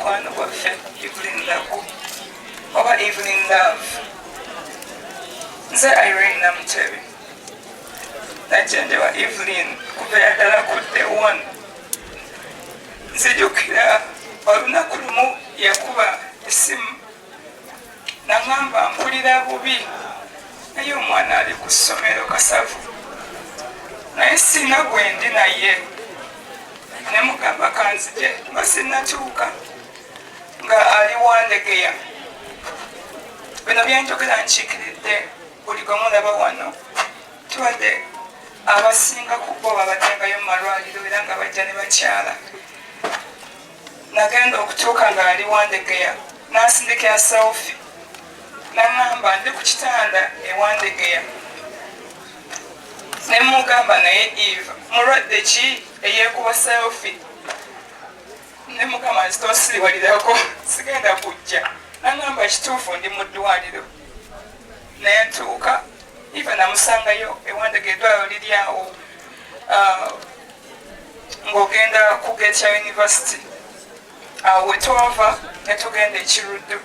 mukwano gwaffe Evelyn Lagu oba Evelyn Love. Nze Irene Namutebi najjanjaba Evelyn kuva yaddala ku day one. Nzijukira olunaku lumu yakuba essimu n'aŋŋamba mpulira bubi naye omwana ali ku ssomero kasavu naye sina gwe ndi naye ne mugamba kanzije nga sinnatuuka nga ali wandegeya. Bino byenjogera nkiikiridde buli gwe mulaba wano tubadde abasinga ku bo babaddengayo mu malwaliro era nga bajja ne bakyala. Nagenda okutuuka ng'ali wandegeya n'asindikira selfie n'aŋŋamba ndi ku kitanda ewandegeya. Ne mugamba naye Eva mulwadde ki eyeekuba selfie? Ne mugamba nti tosiriwalirako sigenda kujja. N'aŋŋamba kituufu ndi mu ddwaliro. Naye ntuuka Eva namusangayo ewandegeya eddwaliro liri awo ng'ogenda ku gate ya university. Awo we twava ne tugenda ekiruddu.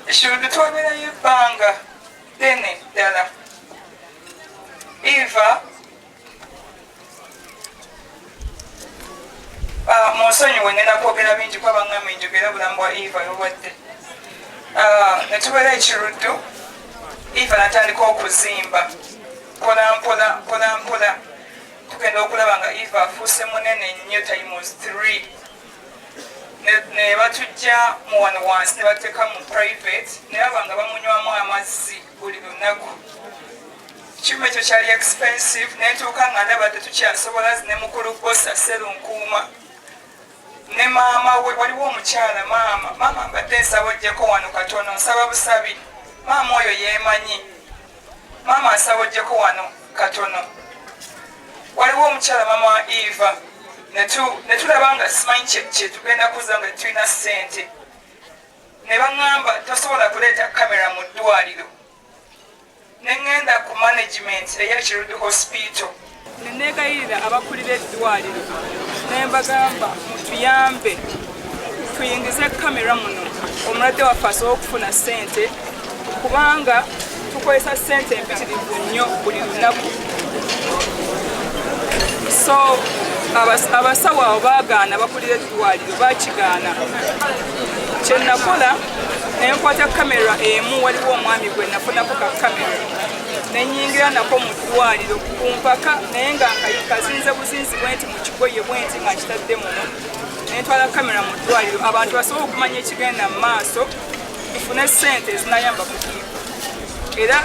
Ekiruddu twabeerayo ebbanga ddene ddala. Eva munsonyiwe ngenda kwogera bingi kuba baŋŋamba njogera obulamu bwa Eva yobwadde. Ne tubeera ekiruddu Eva natandika okuzimba mpola tugenda okulaba nga Eva afuuse munene nnyo times 3. Ne batujja mu wano wansi ne bateeka mu private ne baba nga bamunywamu amazzi buli lunaku. Ekyuma ekyo kyali expensive naye ntuuka nga ndaba tetukyasobola ne mukulu bosa Serunkuuma ne maama we waliwo omukyala maama mbadde nsaba ojjeko wano katono nsaba busabi. Maama oyo yeemanyi. Maama asaba ojjeko wano katono. Waliwo omukyala maama wa Eva ne tulaba nga simanyi kye tugenda kuza nga tulina ssente. Ne baŋŋamba tosobola kuleeta kamera mu ddwaliro. Ne ŋŋenda ku management ey'Ekiruddu hospital. Ne neegayirira abakulira eddwaliro ne mbagamba mutuyambe tuyingize kamera muno omulwadde waffe asobola okufuna ssente kubanga tukozesa ssente empitirivu nnyo buli lunaku. So abasawo abo baagaana bakulira eddwaliro bakigaana. Kye nakola ne nkwata kamera emu waliwo omwami gwe nafunako ka kamera ne nnyingira nako mu ddwaliro ku mpaka naye nga kazinze buzinzi bwe nti mu kigoye bwe nti nga nkitadde muno. Ne ntwala kamera mu ddwaliro abantu basobole okumanya ekigenda mu maaso tufune ssente ezinayamba ku Eva. Era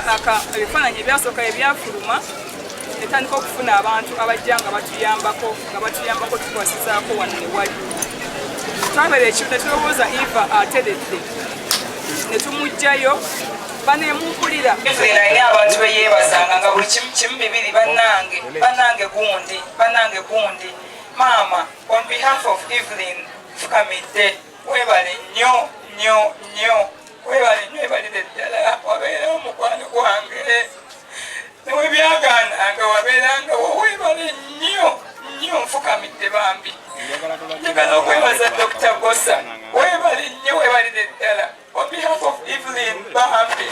ebifaananyi ebyasooka ebyafuluma netandika okufuna abantu abajja nga batuyambako tukwasizaako wano ne wali. Twabeera ekiro ne tulowooza Eva ateredde ne tumugjayo banemumpulira. Evelyn alina abantu be yeebazanga nga buli kimu bibiri bannange gundi. Maama, on behalf of Evelyn fukamidde weebale nnyo weebalire ddala wabeera omukwano gwange newe byagaananga wabeeranga weebale nnyo nfukamidde bambi. Njagala okwebaza Dr. Bosa weebale nnyo weebalire ddala on behalf of Evelyn bambi.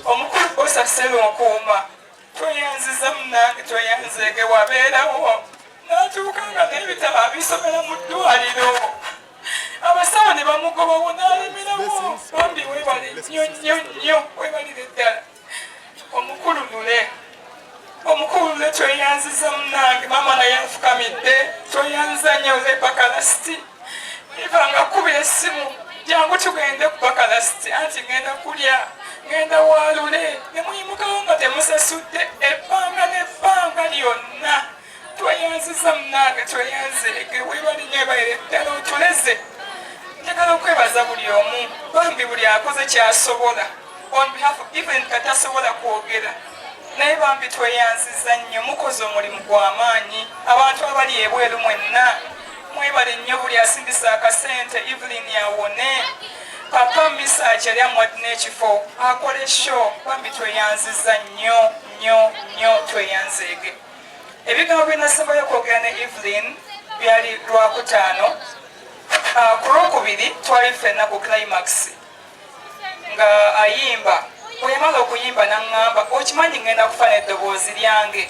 Omukulu Bosa Serunkuuma tweyanziza munange tweyanzeege wabeerawo n'atuuka nga n'ebitabo abisomera mu ddwaliro. Abasawo ne bamugobawo n'alemerawo bambi weebale nnyo weebalire ddala. Omukulu Lule tweyanziza munange maama naye afukamidde tweyanziza nnyo Bakalasiti. Eva nga kubira essimu jangu tugende ku Bakalasiti anti ngenda kulya ngenda waalule ne muyimukawo nga temusasudde ebbanga n'ebbanga lyonna. Tweyanziza munange tweyanzeege weebale nnyo weebalire ddala otuleze. Njagala okwebaza buli omu bambi buli akoze kyasobola on behalf of even katasobola kwogera naye bambi tweyanziza nnyo mukoze omulimu gw'amaanyi. Abantu abali ebweru mwenna mwebale nnyo buli asindisa akasente Evelyn yawone. Papa Misaaki yali amuwadde n'ekifo akole show bambi tweyanziza nnyo tweyanzeege. Ebigambo bye nasembayo kwogera ne Evelyn byali Lwakutaano ku lwokubiri twali ffenna ku climax nga ayimba bwe yamala okuyimba naŋŋamba okimanyi ngenda kufa n'eddoboozi lyange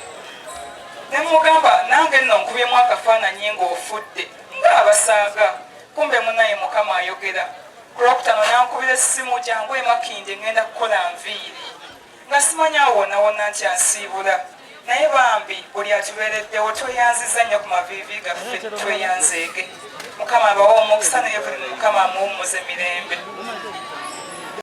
ne mugamba nange nno nkubyemu akafaananyi ng'ofudde ng'abasaaga kumbe munaye mukama ayogera ku lwokutano nankubira essimu jangu emakindi ngenda kukola nviiri nga simanyi awo wonnawonna nti ansiibula naye bambi buli atubeereddewo tweyanziza nnyo ku maviivi gaffe tweyanzeege mukama abawa omukisa naye buli mukama amuwummuze mirembe